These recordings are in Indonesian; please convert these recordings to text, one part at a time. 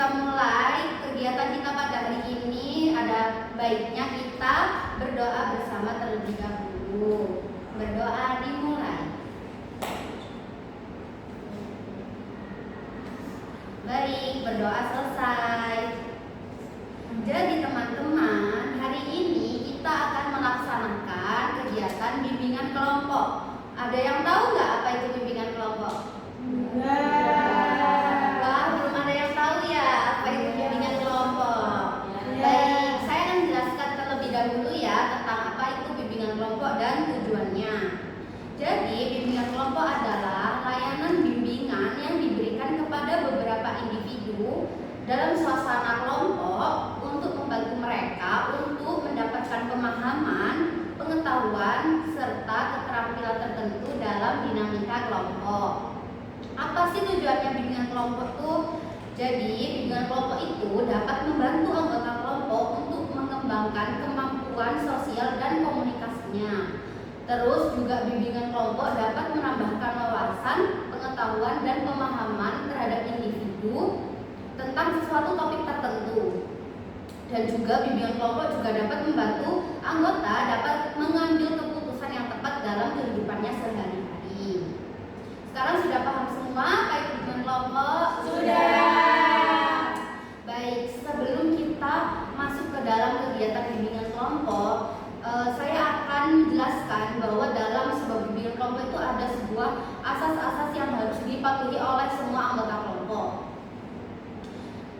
kita mulai kegiatan kita pada hari ini, ada baiknya kita berdoa bersama terlebih dahulu. Berdoa dimulai. Baik, berdoa selesai. Jadi teman-teman, hari ini kita akan melaksanakan kegiatan bimbingan kelompok. Ada yang tahu nggak apa itu bimbingan kelompok? Wah, belum ada yang tahu ya apa itu bimbingan kelompok. Baik, saya akan jelaskan terlebih dahulu ya tentang apa itu bimbingan kelompok dan tujuannya. Jadi, bimbingan kelompok adalah layanan bimbingan yang diberikan kepada beberapa individu dalam suasana kelompok untuk membantu mereka untuk mendapatkan pemahaman, pengetahuan, serta keterampilan tertentu dalam dinamika kelompok. Apa sih tujuannya bimbingan kelompok tuh? Jadi, bimbingan kelompok itu dapat membantu anggota kelompok untuk mengembangkan kemampuan sosial dan komunikasinya. Terus juga bimbingan kelompok dapat menambahkan wawasan, pengetahuan, dan pemahaman terhadap individu tentang sesuatu topik tertentu. Dan juga bimbingan kelompok juga dapat membantu anggota dapat mengambil keputusan yang tepat dalam kehidupannya sehari-hari. Sekarang sudah paham semua apa itu bimbingan kelompok? Sudah. Baik, sebelum kita masuk ke dalam kegiatan bimbingan kelompok, saya akan menjelaskan bahwa dalam sebuah bimbingan kelompok itu ada sebuah asas-asas yang harus dipatuhi oleh semua anggota kelompok.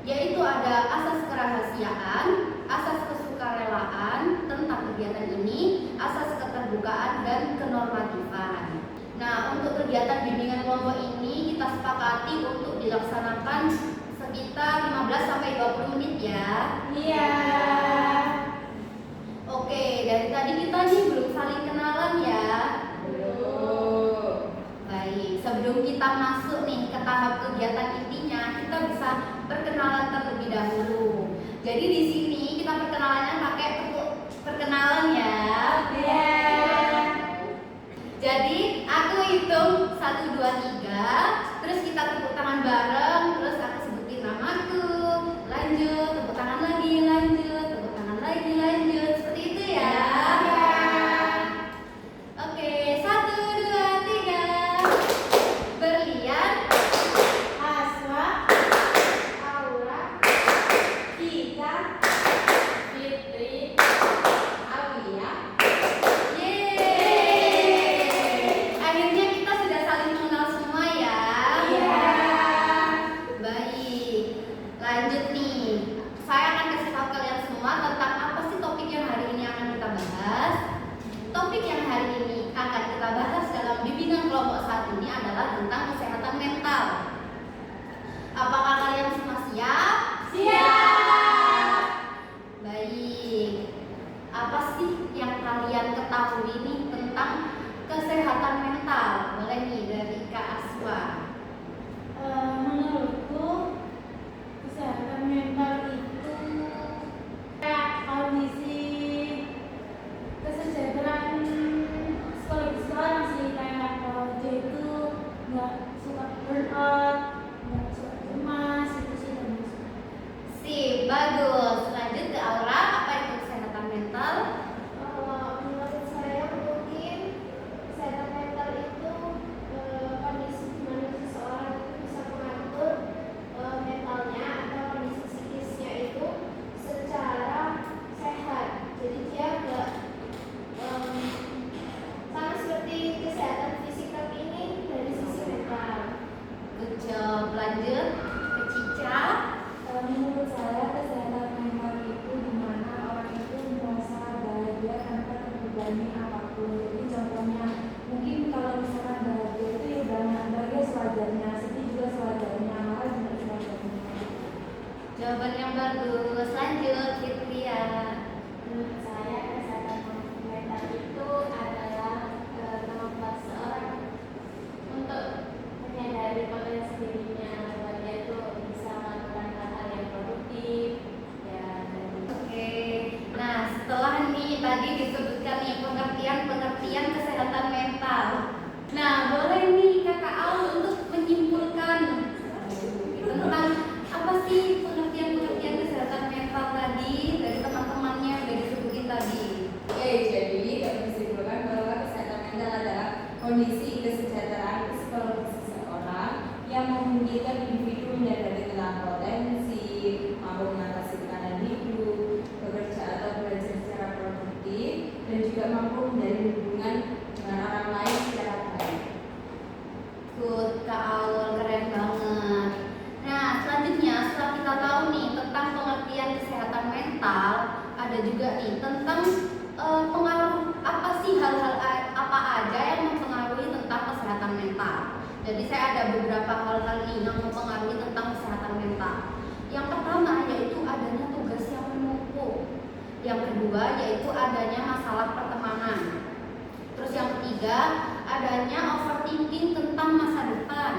Yaitu ada asas kerahasiaan, asas kesukarelaan tentang kegiatan ini, asas keterbukaan, dan kenormatifan. Nah, untuk kegiatan bimbingan kelompok ini kita sepakati untuk dilaksanakan sekitar 15-20 menit ya. Iya. Oke, dari tadi kita nih belum saling kenalan ya. Belum. Baik, sebelum kita masuk nih ke tahap kegiatan intinya, kita bisa perkenalan terlebih dahulu. Jadi di sini kita perkenalannya pakai perkenalan ya. Iya. Jadi aku hitung 1, 2, 3, terus kita tepuk tangan bareng, terus aku sebutin namaku, lanjut, tepuk tangan lagi, lanjut, tepuk tangan lagi, lanjut, seperti itu ya. Oke, 1, 2, 3. Berlian, Aswa, Aura, Tika, Fitri, Alia. yeay. Akhirnya kita sudah saling mengenal semua ya. Iya. Baik, lanjut nih. Saya akan kasih tahu kalian semua tentang apa sih topik yang hari ini akan kita bahas. Topik yang hari ini akan kita bahas dalam bimbingan kelompok saat ini adalah tentang kesehatan mental. Apakah kalian semua siap? Siap. Baik. Apa sih yang kalian ketahui nih tentang kesehatan mental? Boleh nih dari Kak Aswa. Menurutku kesehatan mental itu kayak kondisi kesejahteraan psikologis orang sih, kayak dia itu nggak suka burnout, nggak suka cemas, itu sih dan Sip, bagus. Lanjut ke Aura, apa itu kesehatan mental? Menurut saya mungkin kesehatan mental itu kondisi di mana seseorang itu bisa mengatur mentalnya atau kondisi psikisnya itu secara sehat. Jadi dia nggak sama seperti kesehatan fisik, tapi ini dari sisi mental. Good job. Lanjut ke Cica. Menurut saya kesehatan mental itu dimana orang itu merasa bahagia tanpa terbebani apapun. Jadi contohnya mungkin kalau misalkan bahagia itu ya bahagia sewajarnya, sedih juga sewajarnya, marah juga sewajarnya. Jawaban yang bagus. Lanjut Fitria. Menurut saya kesehatan mental itu adalah kemampuan seorang untuk menyadari potensi dirinya, bahwa dia itu bisa melakukan hal-hal yang produktif ya. Oke. Nah, setelah nih tadi disebutkan nih pengertian kesehatan mental. Nah, boleh nih Kakak Al untuk menyimpulkan tentang apa sih sih pengertian kesehatan mental tadi dari teman-temannya udah disebutin tadi? Oke, jadi dapat disimpulkan bahwa kesehatan mental adalah kondisi kesejahteraan psikologis seseorang yang memungkinkan individu menyadari tentang potensi, mampu mengatasi tekanan hidup, bekerja atau belajar secara produktif, dan juga mampu menjalin hubungan dengan orang lain secara baik. Good, Kak Aul, keren banget. Nah, selanjutnya setelah kita tahu nih tentang pengertian kesehatan mental, ada juga nih tentang pengaruh apa sih hal-hal apa aja yang mempengaruhi tentang kesehatan mental. Jadi saya ada beberapa hal-hal nih yang mempengaruhi tentang kesehatan mental. Yang pertama yaitu adanya tugas yang menumpuk. Yang kedua yaitu adanya masalah pertemanan. Terus yang ketiga adanya overthinking tentang masa depan.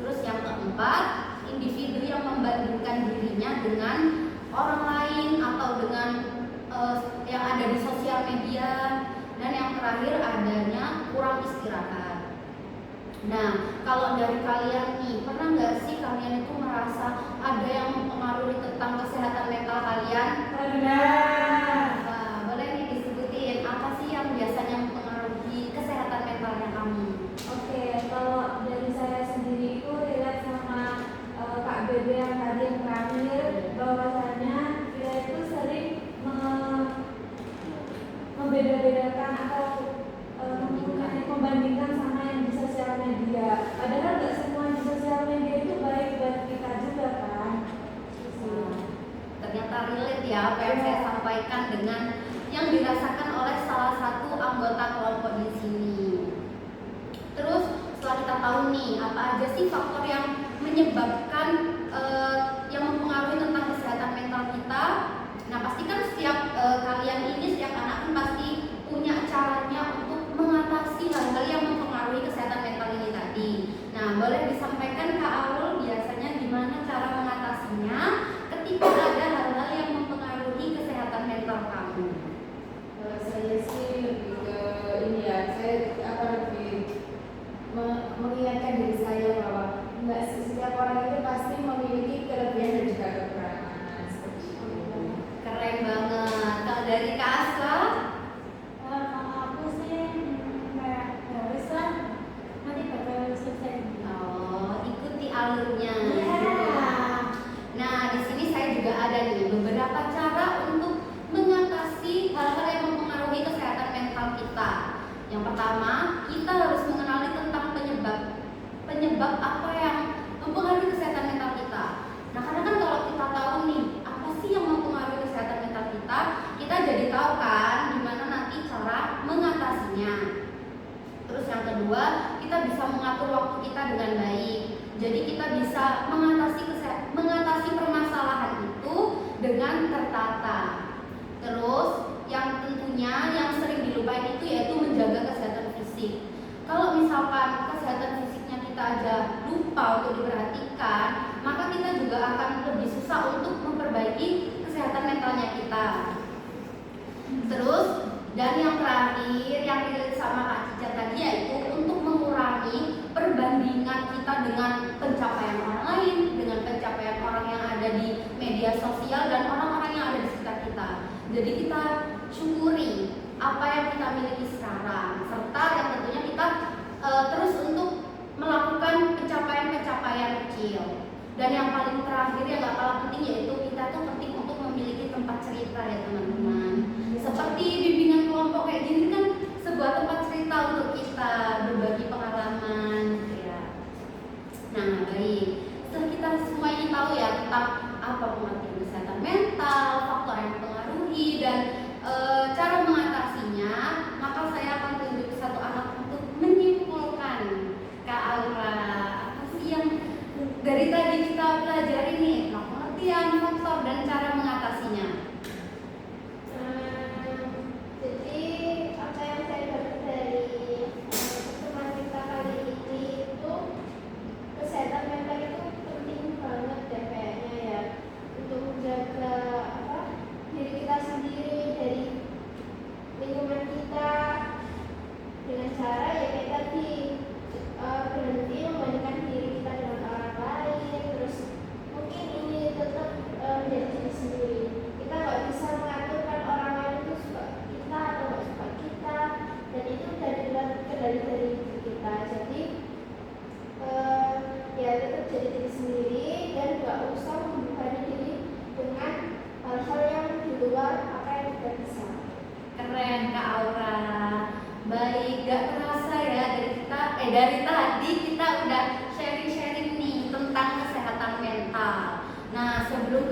Terus yang keempat, individu yang membandingkan dirinya dengan orang lain atau dengan yang ada di sosial media. Dan yang terakhir adanya kurang istirahat. Nah, kalau dari kalian nih, pernah nggak sih kalian itu merasa ada yang mempengaruhi tentang kesehatan mental kalian? Pernah. Wah, boleh nih disebutin apa sih yang biasanya mempengaruhi kesehatan mentalnya kamu? Oke, kalau dari saya sendiri itu relate sama Kak Bebe yang tadi yang terakhir, bahwasannya kita itu sering membeda-bedakan atau membandingkan sama yang di sosial media. Padahal nggak semua di sosial media itu baik buat kita juga kan. Ternyata relate ya apa yang saya sampaikan dengan yang dirasakan oleh salah satu anggota kelompok di sini. Terus setelah kita tahu nih apa aja sih faktor yang menyebabkan yang mempengaruhi tentang kesehatan mental kita. Nah pasti kan setiap kalian ini setiap anak kan pasti punya caranya untuk mengatasi hal-hal yang mempengaruhi kesehatan mental ini tadi. Nah boleh disampaikan Kak Aul biasanya gimana cara mengatasinya ketika ada hal-hal yang mempengaruhi kesehatan mental kamu? Kalau saya sih lebih ke ini ya, saya lebih mengingatkan diri saya bahwa nggak setiap orang itu pasti memiliki kelebihan dan juga kekurangan seperti itu. Keren banget. Kalau dari Kak Aswa? Kalau aku sih kayak harus lah nanti bakal selesai. Oh, ikuti alurnya. Iya. Nah, di sini saya juga ada nih beberapa cara untuk mengatasi hal-hal yang mempengaruhi kesehatan mental kita. Yang pertama, kita harus mengenali tentang penyebab apa yang mempengaruhi kesehatan mental kita. Nah, karena kan kalau kita tahu nih apa sih yang mempengaruhi kesehatan mental kita, kita jadi tahu kan gimana nanti cara mengatasinya. Terus yang kedua, kita bisa mengatur waktu kita dengan baik. Jadi kita bisa mengatasi permasalahan itu dengan tertata. Terus yang tentunya yang sering dilupain itu yaitu menjaga kesehatan fisik. Kalau misalkan kesehatan fisiknya kita aja lupa untuk diperhatikan, maka kita juga akan lebih susah untuk memperbaiki kesehatan mentalnya kita. Terus dan yang terakhir yang relate sama Kak Cica tadi yaitu untuk mengurangi perbandingan kita dengan pencapaian orang lain, dengan pencapaian orang yang ada di media sosial dan orang-orang yang ada di sekitar kita. Jadi kita syukuri apa yang kita miliki sekarang, serta yang tentunya kita terus untuk melakukan pencapaian-pencapaian kecil. Dan yang paling terakhir yang gak kalah penting yaitu kita tuh penting untuk memiliki tempat cerita ya teman-teman. Seperti bimbingan kelompok kayak gini kan sebuah tempat cerita untuk kita berbagi pengalaman ya. Nah baik, setelah kita semua ini tahu ya tentang apa pengertian kesehatan mental, faktor yang mempengaruhi dan cara mengatasinya, maka saya akan tunjuk satu anak untuk menyimpulkan. Kak Aura, apa sih yang dari tadi kita pelajari nih, pengertian, faktor dan cara mengatasinya? Jadi apa yang saya dapat dari pertemuan kita kali ini itu kesehatan mental itu penting banget deh kayaknya ya untuk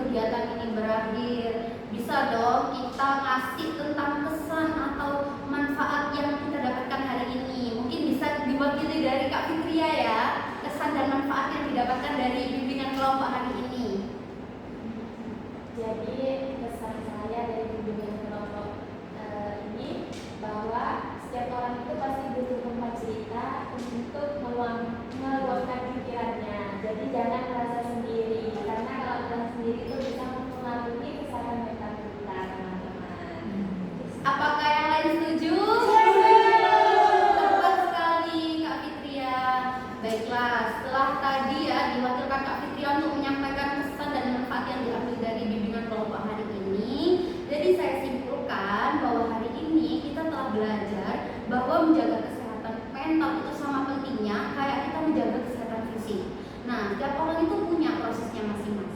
kegiatan ini berakhir, bisa dong kita ngasih tentang kesan atau manfaat yang kita dapatkan hari ini. Mungkin bisa diwakili dari Kak Fitria ya, kesan dan manfaat yang didapatkan dari bimbingan kelompok hari ini. Jadi pesan saya dari bimbingan kelompok ini bahwa setiap orang itu pasti butuh tempat cerita untuk meluangkan pikirannya. Jadi jangan merasa sendiri, karena kalau merasa sendiri itu bisa mempengaruhi kesehatan mental kita, teman-teman. Apakah yang lain setuju? Tepat sekali Kak Fitria. Baiklah, setelah tadi ya diwakilkan Kak Fitria untuk menyampaikan kesan dan manfaat yang diambil dari bimbingan kelompok hari ini. Jadi saya simpulkan bahwa hari ini kita telah belajar bahwa menjaga kesehatan mental itu sama pentingnya kayak kita menjaga kesehatan fisik. Nah, setiap orang itu punya prosesnya masing-masing.